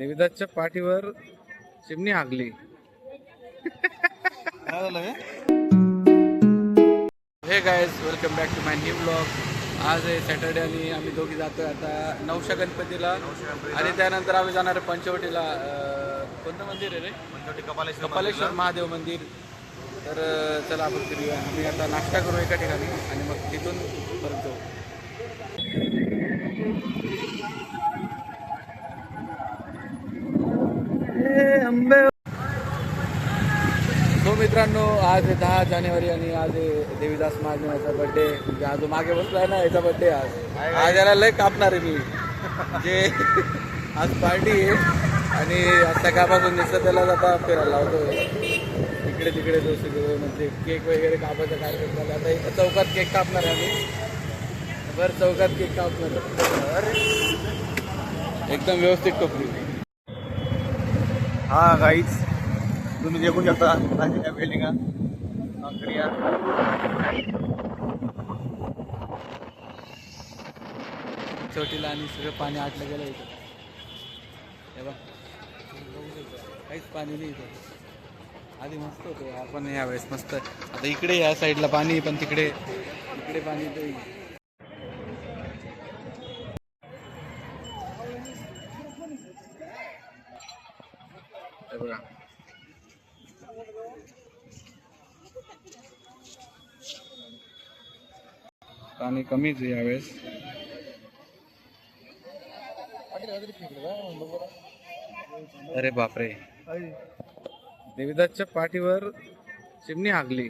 देवीदासच्या पाठीवर चिमणी हागली. Hey guys, welcome back to my new blog. आज आहे सॅटर्डे आणि आम्ही दोघी जातोय आता नवशा गणपतीला आणि त्यानंतर आम्ही जाणार आहे पंचवटीला. कोणतं मंदिर आहे रे? पंचवटी कपालेश्वर महादेव मंदिर. तर चला आपण फिरूया. आम्ही आता नाश्ता करू एका ठिकाणी आणि मग तिथून परत जाऊ. तो मित्रांनो, आज 10 जानेवारी आणि आज देवीदास महाजनाचा बड्डे. म्हणजे आज मागे बसलाय ना, याचा बड्डे आज याला लय कापणार आहे मी. जे आज पार्टी आहे आणि आज सकाळपासून दिसतं त्याला आता फिरायला लावतो. इकडे तिकडे सगळे म्हणजे केक वगैरे कापायचा कार्यक्रम झाला. आता इथं चौकात केक कापणार आहे आम्ही. बरं, चौकात केक कापणार एकदम व्यवस्थित टोपली. हा गाईच, तुम्ही देखू शकता बिल्डिंगा चोटीला आणि सगळं पाणी आटलं गेलं इथं. हे बघ, काहीच पाणी नाही इथं. आधी मस्त होतं, आपण यावेळेस मस्त. आता इकडे या साईडला पाणी, पण तिकडे पाणी ते बघा. पाणी कमीच आहे यावेळेस. अरे बापरे, देवीदासच्या पाठीवर चिमणी हागली.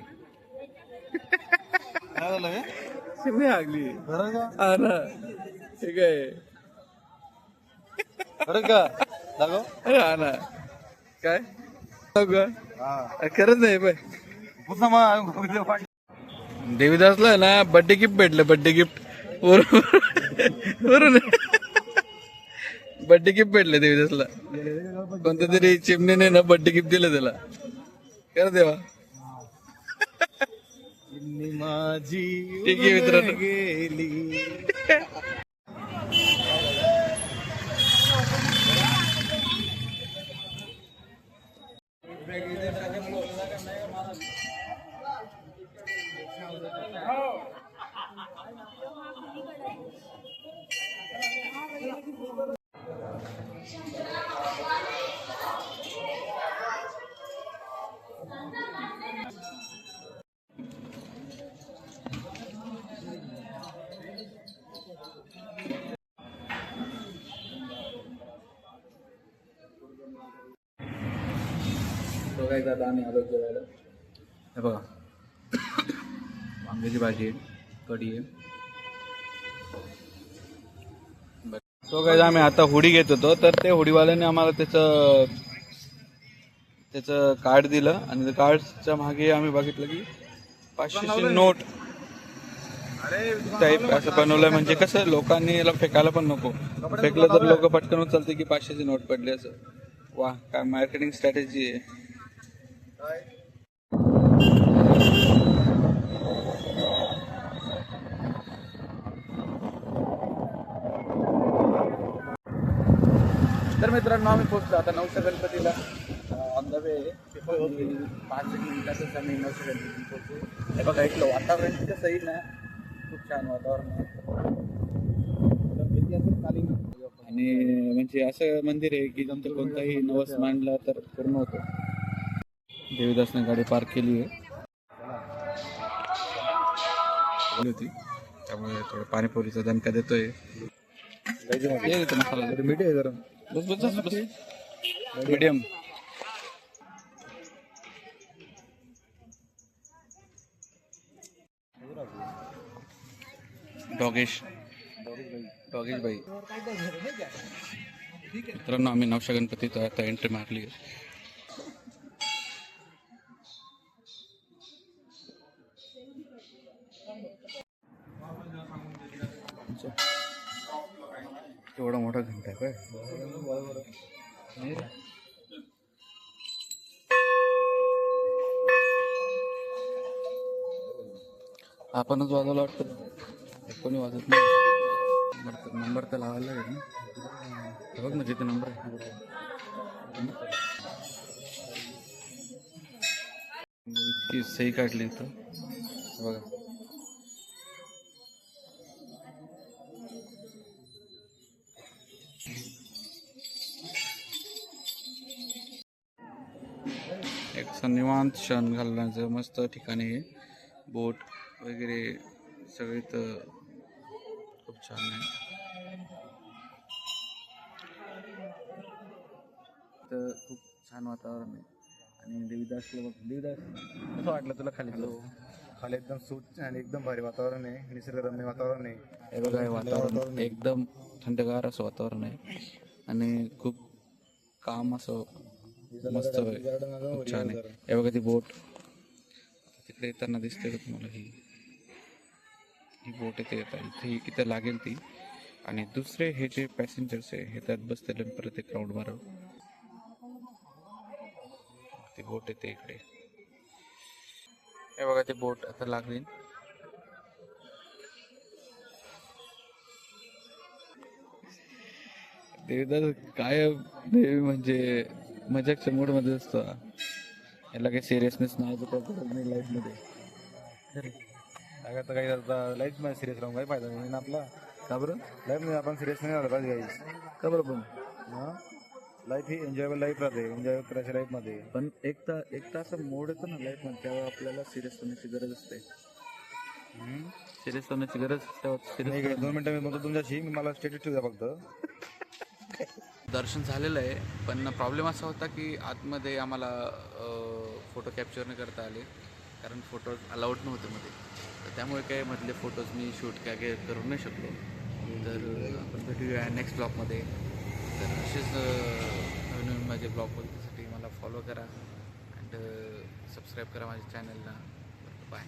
चिमणी हागली. हा ना, ठीक आहे. हा ना, काय खरंच नाही बाय. देवीदासला ना बर्थडे गिफ्ट भेटलं. बर्थडे गिफ्ट वरून बर्थडे गिफ्ट भेटलं देवीदासला. कोणत्या तरी चिमणीने ना बर्थडे गिफ्ट दिलं त्याला. कर देवा. माझी ठीक आहे मित्रांनो. गेली. बघायचं आता आम्ही आलो जेवायला. हे बघा, वांग्याची भाजी आहे, कढी आहे. तो काय, आम्ही आता हुडी घेत होतो तर ते हुडीवाल्याने आम्हाला त्याचं कार्ड दिलं आणि त्या कार्डच्या मागे आम्ही बघितलं की 500ची नोट टाईप असं बनवलंय. म्हणजे कसं, लोकांनी याला फेकायला पण नको. फेकलं तर लोक पटकन उचलते की 500ची नोट पडली असं. वा, काय मार्केटिंग स्ट्रॅटेजी आहे. तर मित्रांनो, आम्ही पोहोचलो आता नवशा गणपतीला. ऑन द वे 5 मिनिटातच आम्ही नवशा गणपती पोहोचू. हे बघा, इथलं वातावरण इतकं सही ना, खूप छान वातावरण आहे. आणि म्हणजे असं मंदिर आहे की तुमचं कोणताही नवस मांडला तर पूर्ण होतं. देवीदासने गाडी पार्क केली आहे होती, त्यामुळे थोडं पाणीपुरीचा दणका देतोय. मसाला मीठ आहे जरा. बस बस बस बस, मीडियम. डॉगेश बाई. मित्रांनो, आम्ही नवशा गणपतीत आता एंट्री मारली आहे. एवढा मोठा घंटा आहे काय? आपणच वाजवला वाटतं, कोणी वाजत नाही. नंबर तर लावायला लागेल ना. हे बघ ना जिथे नंबर आहे. इतकी सही काढली इथं हे बघा. एक निवांत क्षण घालण्याचं मस्त ठिकाणी आहे. बोट वगैरे सगळे तर खूप छान आहे. तर खूप छान वातावरण आहे. आणि देवीदासला बघ. देवीदास कसं वाटलं तुला खाली? खाली एकदम सूट आणि एकदम भारी वातावरण आहे, निसर्गरम्य वातावरण आहे. हे बघा हे वातावरण एकदम थंडगार असं वातावरण आहे आणि खूप काम असं मस्त आहे. खूप छान आहे. हे बघा ती बोट तिकडे येताना दिसते का तुम्हाला? ही बोट येते इथे इथं लागेल ती. आणि दुसरे हे जे पॅसेंजर्स आहे हे त्यात बसतील परत एक राऊंड मारू. ती बोट येते इकडे. हे बघा ती बोट आता लागली. देवदास काय देवी म्हणजे मजाकच्या मूड मध्ये असतो. याला काही सिरियसनेस नाही नाही लाईफ मध्ये. आता काही लाईफ मध्ये सिरियस राहून काही फायदा नाही ना आपला. का बरं? लाईफ मध्ये आपण सिरियस नाही राहिलं पाहिजे काही. का बरं? पण लाईफ ही एन्जॉयबल लाईफ राहते, एन्जॉय करायच्या लाईफ मध्ये. पण एक तास मोड येतो ना लाईफ मध्ये, तेव्हा आपल्याला सिरियस होण्याची गरज असते. सिरियस होण्याची गरज सिरियस. 2 मिनिटं मी म्हणतो तुमच्याशी, मी मला स्टेटस ठेवू द्या फक्त. दर्शन झालेलं आहे पण प्रॉब्लेम असा होता की आतमध्ये आम्हाला फोटो कॅप्चर नाही करता आले कारण फोटोज अलाउड नव्हते मध्ये. तर त्यामुळे काय मधले फोटोज मी शूट काय करू नाही शकलो. तर आपण भेटूया नेक्स्ट ब्लॉगमध्ये. तर असेच नवीन माझे ब्लॉग बघण्यासाठी मला फॉलो करा अँड सबस्क्राईब करा माझ्या चॅनलला. बाय.